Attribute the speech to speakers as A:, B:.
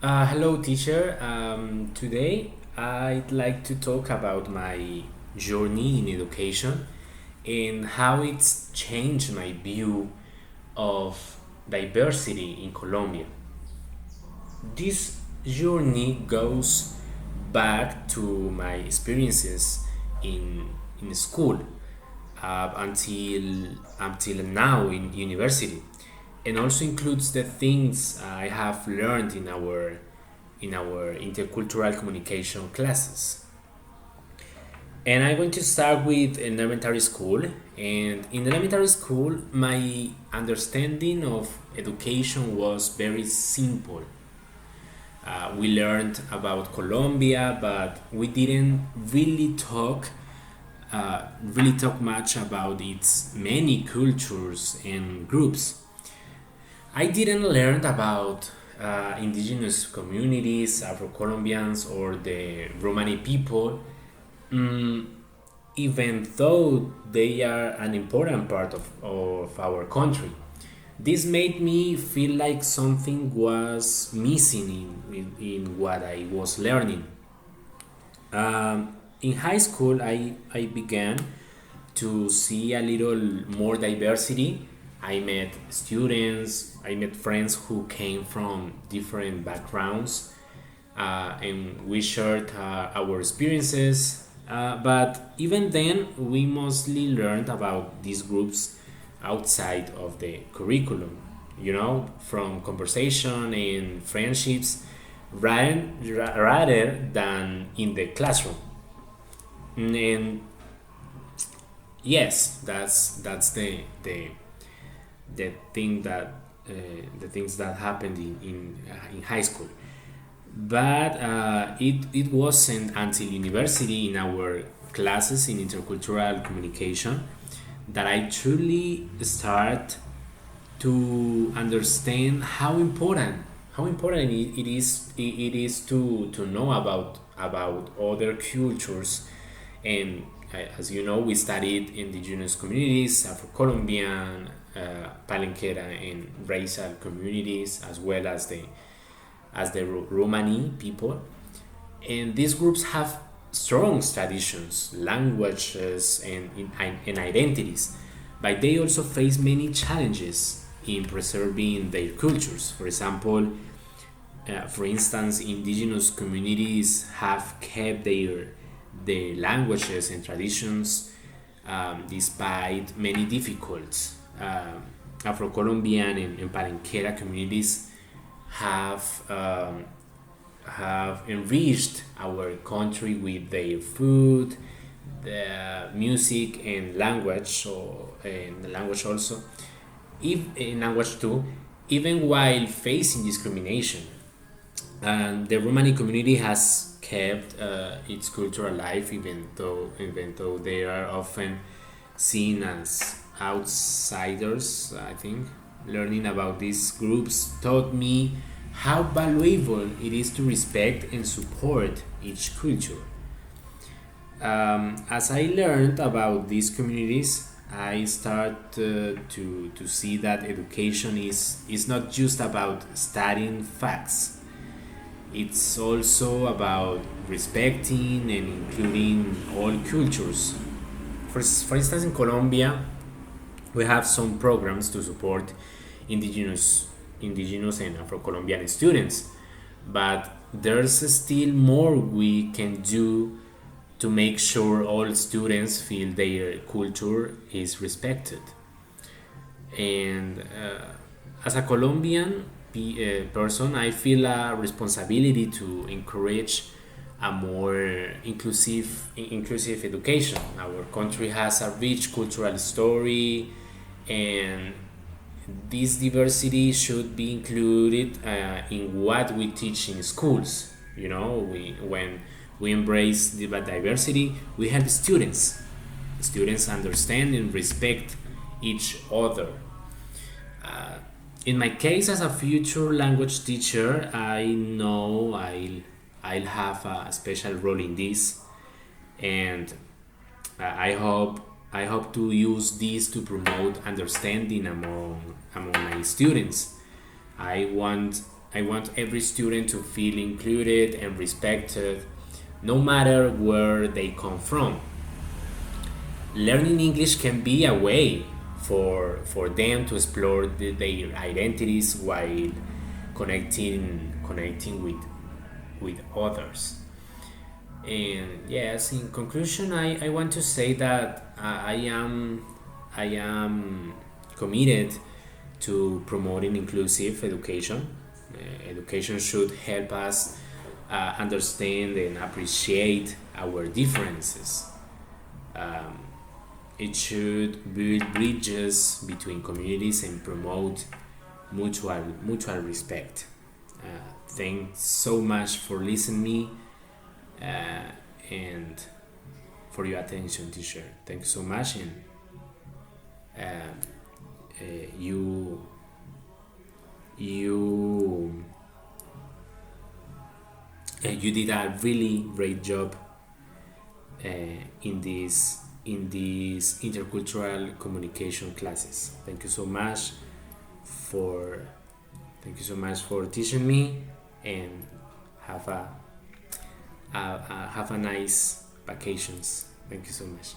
A: Hello, teacher. Today I'd like to talk about my journey in education and how it's changed my view of diversity in Colombia. This journey goes back to my experiences in school until now in university, and also includes the things I have learned in our intercultural communication classes. And I'm going to start with elementary school. And in elementary school, my understanding of education was very simple. We learned about Colombia, but we didn't really talk much about its many cultures and groups. I didn't learn about indigenous communities, Afro-Colombians, or the Romani people, even though they are an important part of our country. This made me feel like something was missing in what I was learning. In high school, I began to see a little more diversity. I met friends who came from different backgrounds, and we shared our experiences. But even then, we mostly learned about these groups outside of the curriculum, from conversation and friendships rather than in the classroom. And yes, that's the thing that the things that happened in high school. But it wasn't until university in our classes in intercultural communication that I truly start to understand how important it is to know about other cultures. And as you know, we studied indigenous communities, Afro-Colombian, Palenquera and racial communities, as well as the Romani people. And these groups have strong traditions, languages, and identities, but they also face many challenges in preserving their cultures. For instance, indigenous communities have kept their languages and traditions despite many difficulties. Afro-Colombian and Palenquera communities have have enriched our country with their food, the music and language, and language also, if in language too, even while facing discrimination. And the Romani community has kept its culture alive, even though they are often seen as outsiders. I think learning about these groups taught me how valuable it is to respect and support each culture. As I learned about these communities, I start to see that education is not just about studying facts. It's also about respecting and including all cultures. For instance, in Colombia, we have some programs to support indigenous indigenous and Afro-Colombian students, but there's still more we can do to make sure all students feel their culture is respected. And as a Colombian person, I feel a responsibility to encourage a more inclusive education. Our country has a rich cultural story, and this diversity should be included in what we teach in schools. When we embrace the diversity, we help students understand and respect each other. In my case, as a future language teacher, I know I'll have a special role in this, and I hope to use this to promote understanding among my students. I want I want every student to feel included and respected, no matter where they come from. Learning English can be a way for them to explore their identities while connecting with others. And yes, in conclusion, I want to say that I am committed to promoting inclusive education. Education should help us understand and appreciate our differences. Um, it should build bridges between communities and promote mutual respect. Thanks so much for listening me, and for your attention, teacher. Thanks so much, and uh, uh, you you you did a really great job in these intercultural communication classes. For thank you so much for teaching me, and have a nice vacations. Thank you so much.